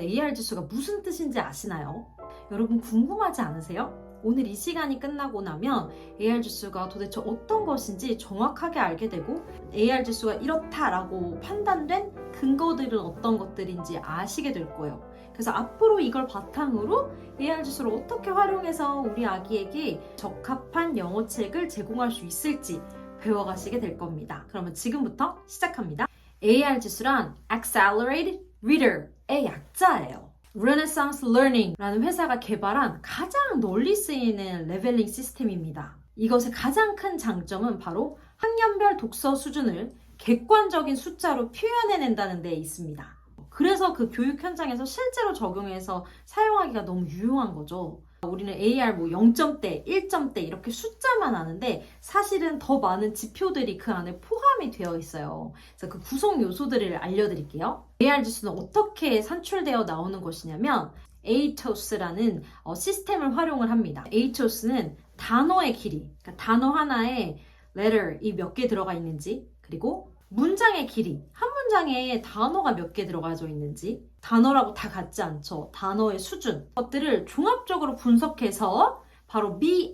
AR 지수가 무슨 뜻인지 아시나요? 여러분 궁금하지 않으세요? 오늘 이 시간이 끝나고 나면 AR 지수가 도대체 어떤 것인지 정확하게 알게 되고 AR 지수가 이렇다라고 판단된 근거들은 어떤 것들인지 아시게 될 거예요. 그래서 앞으로 이걸 바탕으로 AR 지수를 어떻게 활용해서 우리 아기에게 적합한 영어 책을 제공할 수 있을지 배워가시게 될 겁니다. 그러면 지금부터 시작합니다. AR 지수란 Accelerated Reader의 약자예요. Renaissance Learning라는 회사가 개발한 가장 널리 쓰이는 레벨링 시스템입니다. 이것의 가장 큰 장점은 바로 학년별 독서 수준을 객관적인 숫자로 표현해낸다는 데 있습니다. 그래서 그 교육 현장에서 실제로 적용해서 사용하기가 너무 유용한 거죠. 우리는 AR 0점대, 1점대 이렇게 숫자만 아는데 사실은 더 많은 지표들이 그 안에 포함이 되어 있어요. 그래서 그 구성 요소들을 알려드릴게요. AR 지수는 어떻게 산출되어 나오는 것이냐면 ATOS라는 시스템을 활용을 합니다. ATOS는 단어의 길이, 그러니까 단어 하나에 letter이 몇 개 들어가 있는지, 그리고 문장의 길이, 한 문장에 단어가 몇 개 들어가져 있는지, 단어라고 다 같지 않죠. 단어의 수준, 것들을 종합적으로 분석해서 바로 BL,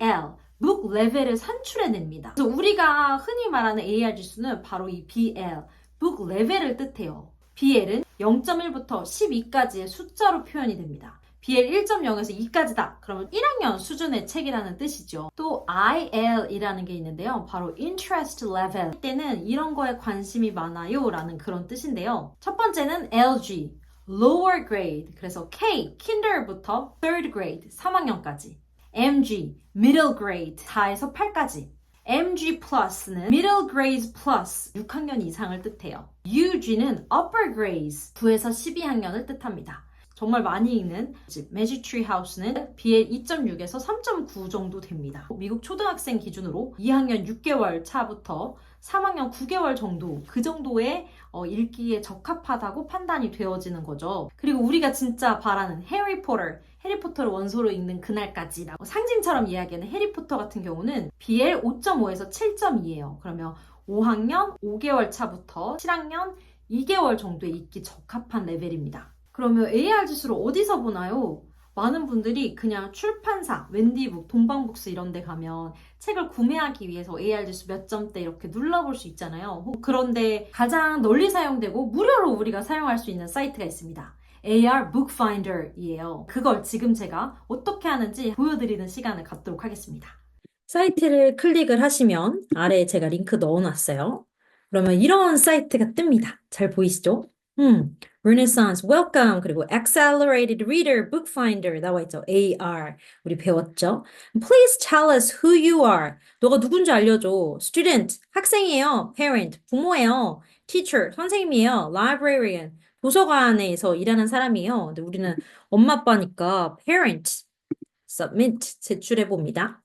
book level을 산출해냅니다. 그래서 우리가 흔히 말하는 AR 지수는 바로 이 BL, book level을 뜻해요. BL은 0.1부터 12까지의 숫자로 표현이 됩니다. BL 1.0에서 2까지다. 그러면 1학년 수준의 책이라는 뜻이죠. 또 IL이라는 게 있는데요. 바로 interest level. 이때는 이런 거에 관심이 많아요 라는 그런 뜻인데요. 첫 번째는 LG, lower grade. 그래서 K, kinder부터 third grade, 3학년까지. MG, middle grade, 4에서 8까지. MG Plus는 Middle Grades Plus 6학년 이상을 뜻해요. UG는 Upper Grades 9에서 12학년을 뜻합니다. 정말 많이 읽는 Magic Tree House는 BL 2.6에서 3.9 정도 됩니다. 미국 초등학생 기준으로 2학년 6개월 차부터 3학년 9개월 정도, 그 정도의 읽기에 적합하다고 판단이 되어지는 거죠. 그리고 우리가 진짜 바라는 해리포터를 원소로 읽는 그날까지라고 상징처럼 이야기하는 해리포터 같은 경우는 BL 5.5에서 7.2예요. 그러면 5학년 5개월 차부터 7학년 2개월 정도에 읽기 적합한 레벨입니다. 그러면 AR 지수를 어디서 보나요? 많은 분들이 그냥 출판사, 웬디북, 동방북스 이런 데 가면 책을 구매하기 위해서 AR 지수 몇 점대 이렇게 눌러볼 수 있잖아요. 그런데 가장 널리 사용되고 무료로 우리가 사용할 수 있는 사이트가 있습니다. AR Bookfinder이에요. 그걸 지금 제가 어떻게 하는지 보여드리는 시간을 갖도록 하겠습니다. 사이트를 클릭을 하시면 아래에 제가 링크 넣어놨어요. 그러면 이런 사이트가 뜹니다. 잘 보이시죠? Renaissance, Welcome, 그리고 Accelerated Reader, Bookfinder 나와 있죠. AR 우리 배웠죠? Please tell us who you are. 너가 누군지 알려줘. Student, 학생이에요. Parent, 부모예요. Teacher, 선생님이에요. Librarian, 도서관에서 일하는 사람이에요. 근데 우리는 엄마 아빠니까 Parent, Submit 제출해 봅니다.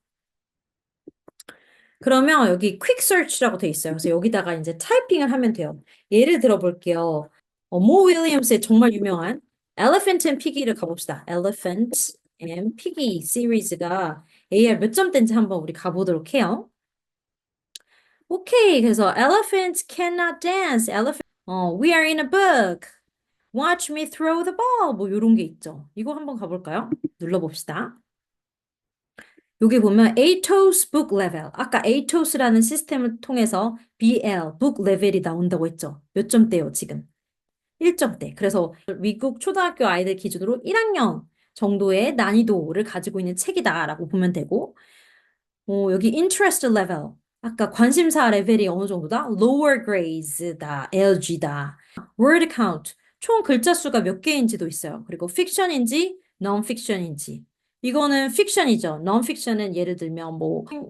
그러면 여기 퀵 서치라고 돼 있어요. 그래서 여기다가 이제 타이핑을 하면 돼요. 예를 들어 볼게요. 모 윌리엄스의 정말 유명한 Elephant and Piggy를 가봅시다. Elephant and Piggy 시리즈가 AR 몇 점대인지 한번 우리 가보도록 해요. 오케이. 그래서 Elephants cannot dance. We are in a book. Watch me throw the ball. 뭐 이런 게 있죠. 이거 한번 가볼까요? 눌러봅시다. 여기 보면 ATOS book level. 아까 ATOS라는 시스템을 통해서 BL, book level이 나온다고 했죠. 몇 점대요, 지금? 1점대. 그래서 미국 초등학교 아이들 기준으로 1학년 정도의 난이도를 가지고 있는 책이다라고 보면 되고, 여기 interest level. 아까 관심사 레벨이 어느 정도다? lower grades다, LG다. word count. 총 글자 수가 몇 개인지도 있어요. 그리고 fiction인지, non-fiction인지. 이거는 fiction이죠. non-fiction은 예를 들면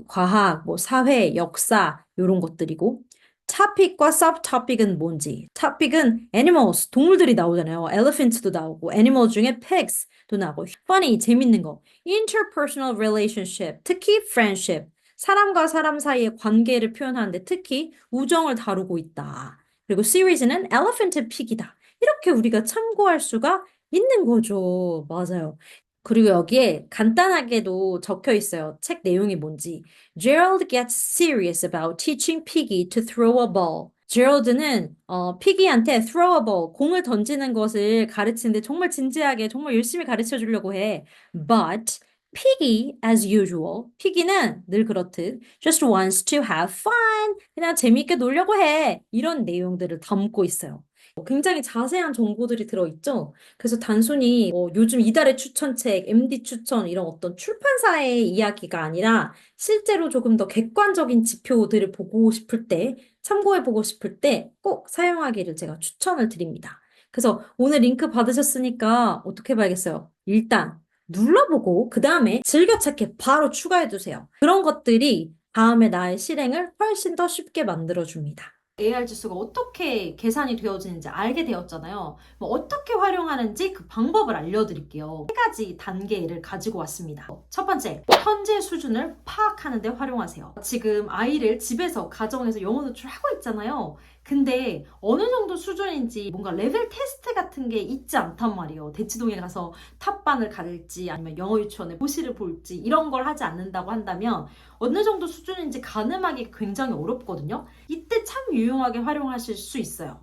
과학, 사회, 역사 이런 것들이고 topic과 subtopic은 뭔지. topic은 animals, 동물들이 나오잖아요. elephants도 나오고 animal 중에 pigs도 나오고 funny, 재밌는 거. interpersonal relationship, 특히 friendship. 사람과 사람 사이의 관계를 표현하는데 특히 우정을 다루고 있다. 그리고 series는 elephant and pig이다. 이렇게 우리가 참고할 수가 있는 거죠. 맞아요. 그리고 여기에 간단하게도 적혀 있어요. 책 내용이 뭔지. Gerald gets serious about teaching Piggy to throw a ball. 제럴드는 피기한테 throw a ball, 공을 던지는 것을 가르치는데 정말 진지하게 정말 열심히 가르쳐 주려고 해. But Piggy, as usual, 피기는 늘 그렇듯 just wants to have fun, 그냥 재미있게 놀려고 해. 이런 내용들을 담고 있어요. 굉장히 자세한 정보들이 들어있죠. 그래서 단순히 요즘 이달의 추천책, MD 추천 이런 어떤 출판사의 이야기가 아니라 실제로 조금 더 객관적인 지표들을 보고 싶을 때, 참고해보고 싶을 때 꼭 사용하기를 제가 추천을 드립니다. 그래서 오늘 링크 받으셨으니까 어떻게 봐야겠어요? 일단 눌러보고 그 다음에 즐겨찾기 바로 추가해두세요. 그런 것들이 다음에 나의 실행을 훨씬 더 쉽게 만들어줍니다. AR 지수가 어떻게 계산이 되어지는지 알게 되었잖아요. 뭐 어떻게 활용하는지 그 방법을 알려드릴게요. 세 가지 단계를 가지고 왔습니다. 첫 번째, 현재 수준을 파악하는 데 활용하세요. 지금 아이를 집에서, 가정에서 영어 노출하고 있잖아요. 근데 어느 정도 수준인지 뭔가 레벨 테스트 같은 게 있지 않단 말이에요. 대치동에 가서 탑반을 가를지 아니면 영어 유치원에 고시를 볼지 이런 걸 하지 않는다고 한다면 어느 정도 수준인지 가늠하기 굉장히 어렵거든요. 이때 참 유용하게 활용하실 수 있어요.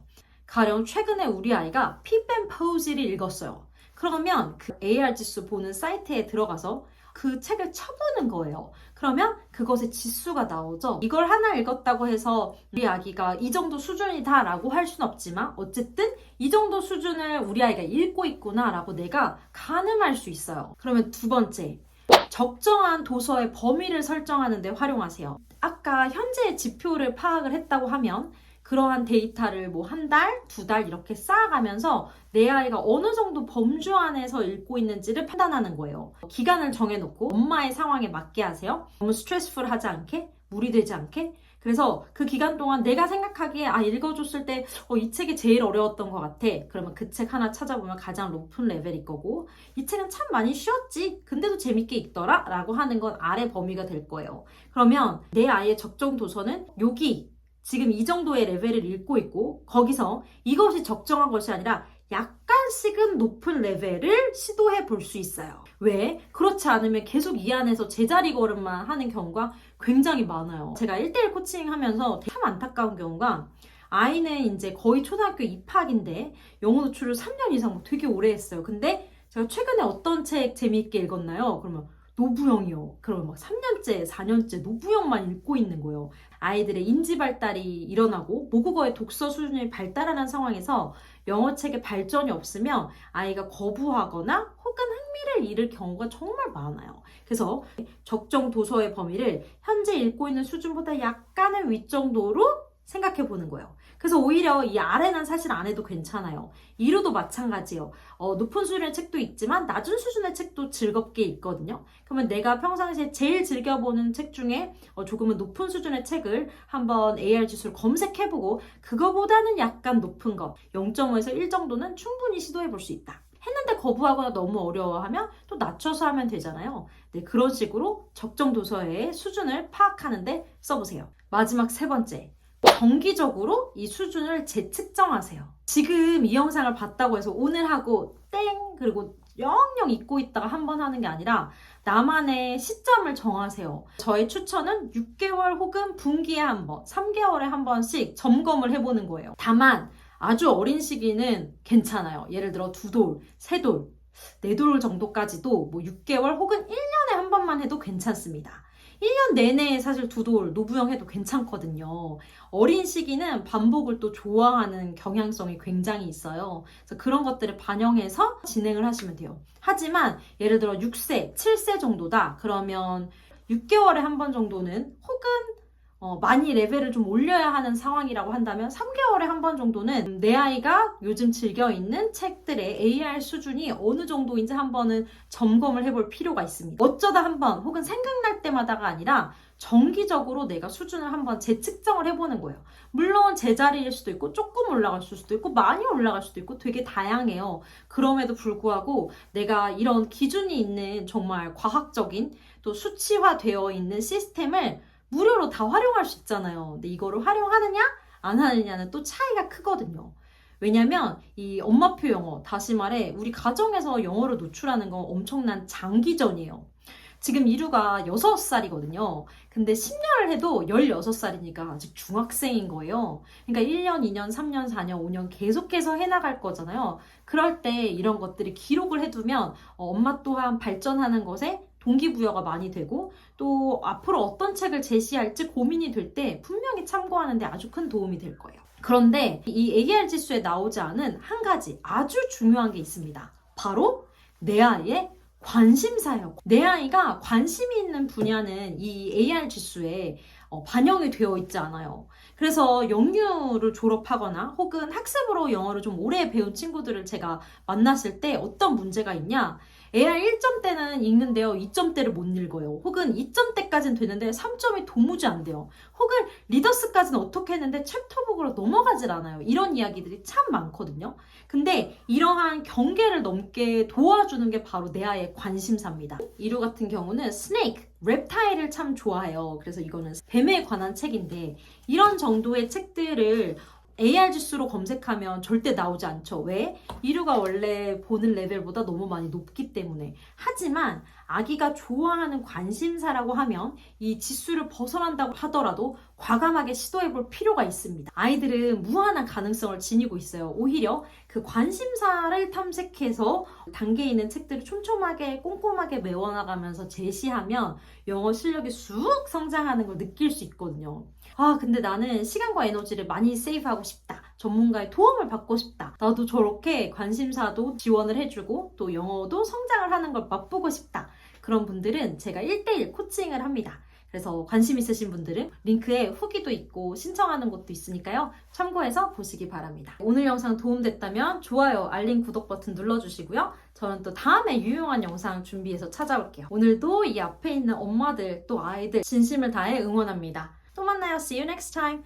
가령 최근에 우리 아이가 핍앤 포지를 읽었어요. 그러면 그 AR 지수 보는 사이트에 들어가서 그 책을 쳐보는 거예요. 그러면 그것의 지수가 나오죠. 이걸 하나 읽었다고 해서 우리 아기가 이 정도 수준이다 라고 할 수는 없지만 어쨌든 이 정도 수준을 우리 아이가 읽고 있구나 라고 내가 가늠할 수 있어요. 그러면 두 번째, 적정한 도서의 범위를 설정하는 데 활용하세요. 아까 현재의 지표를 파악을 했다고 하면 그러한 데이터를 뭐 한 달, 두 달 이렇게 쌓아가면서 내 아이가 어느 정도 범주 안에서 읽고 있는지를 판단하는 거예요. 기간을 정해놓고 엄마의 상황에 맞게 하세요. 너무 스트레스풀하지 않게, 무리되지 않게. 그래서 그 기간 동안 내가 생각하기에 읽어줬을 때 이 책이 제일 어려웠던 것 같아. 그러면 그 책 하나 찾아보면 가장 높은 레벨일 거고 이 책은 참 많이 쉬웠지. 근데도 재밌게 읽더라 라고 하는 건 아래 범위가 될 거예요. 그러면 내 아이의 적정 도서는 여기 지금 이 정도의 레벨을 읽고 있고 거기서 이것이 적정한 것이 아니라 약간씩은 높은 레벨을 시도해 볼 수 있어요. 왜? 그렇지 않으면 계속 이 안에서 제자리 걸음만 하는 경우가 굉장히 많아요. 제가 1대1 코칭 하면서 참 안타까운 경우가 아이는 이제 거의 초등학교 입학인데 영어 노출을 3년 이상 되게 오래 했어요. 근데 제가 최근에 어떤 책 재미있게 읽었나요? 그러면 노부영이요. 그러면 막 3년째, 4년째 노부영만 읽고 있는 거예요. 아이들의 인지 발달이 일어나고 모국어의 독서 수준이 발달하는 상황에서 영어 책의 발전이 없으면 아이가 거부하거나 혹은 흥미를 잃을 경우가 정말 많아요. 그래서 적정 도서의 범위를 현재 읽고 있는 수준보다 약간의 윗정도로 생각해 보는 거예요. 그래서 오히려 이 아래는 사실 안 해도 괜찮아요. 이루도 마찬가지예요. 높은 수준의 책도 있지만 낮은 수준의 책도 즐겁게 읽거든요. 그러면 내가 평상시에 제일 즐겨보는 책 중에 조금은 높은 수준의 책을 한번 AR 지수를 검색해보고 그거보다는 약간 높은 것 0.5에서 1 정도는 충분히 시도해볼 수 있다. 했는데 거부하거나 너무 어려워하면 또 낮춰서 하면 되잖아요. 네, 그런 식으로 적정 도서의 수준을 파악하는데 써보세요. 마지막 세 번째. 정기적으로 이 수준을 재측정하세요. 지금 이 영상을 봤다고 해서 오늘 하고 땡 그리고 영영 잊고 있다가 한번 하는 게 아니라 나만의 시점을 정하세요. 저의 추천은 6개월 혹은 분기에 한 번, 3개월에 한 번씩 점검을 해보는 거예요. 다만 아주 어린 시기는 괜찮아요. 예를 들어 2돌, 3돌, 4돌 정도까지도 뭐 6개월 혹은 1년에 한 번만 해도 괜찮습니다. 1년 내내 사실 2돌, 노부영 해도 괜찮거든요. 어린 시기는 반복을 또 좋아하는 경향성이 굉장히 있어요. 그래서 그런 것들을 반영해서 진행을 하시면 돼요. 하지만 예를 들어 6세, 7세 정도다. 그러면 6개월에 한 번 정도는 혹은 많이 레벨을 좀 올려야 하는 상황이라고 한다면 3개월에 한 번 정도는 내 아이가 요즘 즐겨 있는 책들의 AR 수준이 어느 정도인지 한 번은 점검을 해볼 필요가 있습니다. 어쩌다 한 번 혹은 생각날 때마다가 아니라 정기적으로 내가 수준을 한번 재측정을 해보는 거예요. 물론 제자리일 수도 있고 조금 올라갔을 수도 있고 많이 올라갈 수도 있고 되게 다양해요. 그럼에도 불구하고 내가 이런 기준이 있는 정말 과학적인 또 수치화되어 있는 시스템을 무료로 다 활용할 수 있잖아요. 근데 이거를 활용하느냐 안 하느냐는 또 차이가 크거든요. 왜냐면 이 엄마표 영어, 다시 말해 우리 가정에서 영어를 노출하는 건 엄청난 장기전이에요. 지금 이루가 6살이거든요. 근데 10년을 해도 16살이니까 아직 중학생인 거예요. 그러니까 1년, 2년, 3년, 4년, 5년 계속해서 해나갈 거잖아요. 그럴 때 이런 것들을 기록을 해두면 엄마 또한 발전하는 것에 동기부여가 많이 되고 또 앞으로 어떤 책을 제시할지 고민이 될 때 분명히 참고하는데 아주 큰 도움이 될 거예요. 그런데 이 AR 지수에 나오지 않은 한 가지 아주 중요한 게 있습니다. 바로 내 아이의 관심사예요. 내 아이가 관심이 있는 분야는 이 AR 지수에 반영이 되어 있지 않아요. 그래서 영유를 졸업하거나 혹은 학습으로 영어를 좀 오래 배운 친구들을 제가 만났을 때 어떤 문제가 있냐? AR 1점대는 읽는데요, 2점대를 못 읽어요. 혹은 2점대까지는 되는데 3점이 도무지 안 돼요. 혹은 리더스까지는 어떻게 했는데 챕터북으로 넘어가질 않아요. 이런 이야기들이 참 많거든요. 근데 이러한 경계를 넘게 도와주는 게 바로 내 아이의 관심사입니다. 이루 같은 경우는 스네이크, reptile을 참 좋아해요. 그래서 이거는 뱀에 관한 책인데 이런 정도의 책들을 AR 지수로 검색하면 절대 나오지 않죠. 왜? 이루가 원래 보는 레벨보다 너무 많이 높기 때문에. 하지만 아기가 좋아하는 관심사라고 하면 이 지수를 벗어난다고 하더라도 과감하게 시도해볼 필요가 있습니다. 아이들은 무한한 가능성을 지니고 있어요. 오히려 그 관심사를 탐색해서 단계 있는 책들을 촘촘하게 꼼꼼하게 메워나가면서 제시하면 영어 실력이 쑥 성장하는 걸 느낄 수 있거든요. 아, 근데 나는 시간과 에너지를 많이 세이브하고 싶다. 전문가의 도움을 받고 싶다. 나도 저렇게 관심사도 지원을 해주고 또 영어도 성장을 하는 걸 맛보고 싶다. 그런 분들은 제가 1대1 코칭을 합니다. 그래서 관심 있으신 분들은 링크에 후기도 있고 신청하는 곳도 있으니까요. 참고해서 보시기 바랍니다. 오늘 영상 도움됐다면 좋아요, 알림, 구독 버튼 눌러주시고요. 저는 또 다음에 유용한 영상 준비해서 찾아올게요. 오늘도 이 앞에 있는 엄마들 또 아이들 진심을 다해 응원합니다. 또 만나요. See you next time.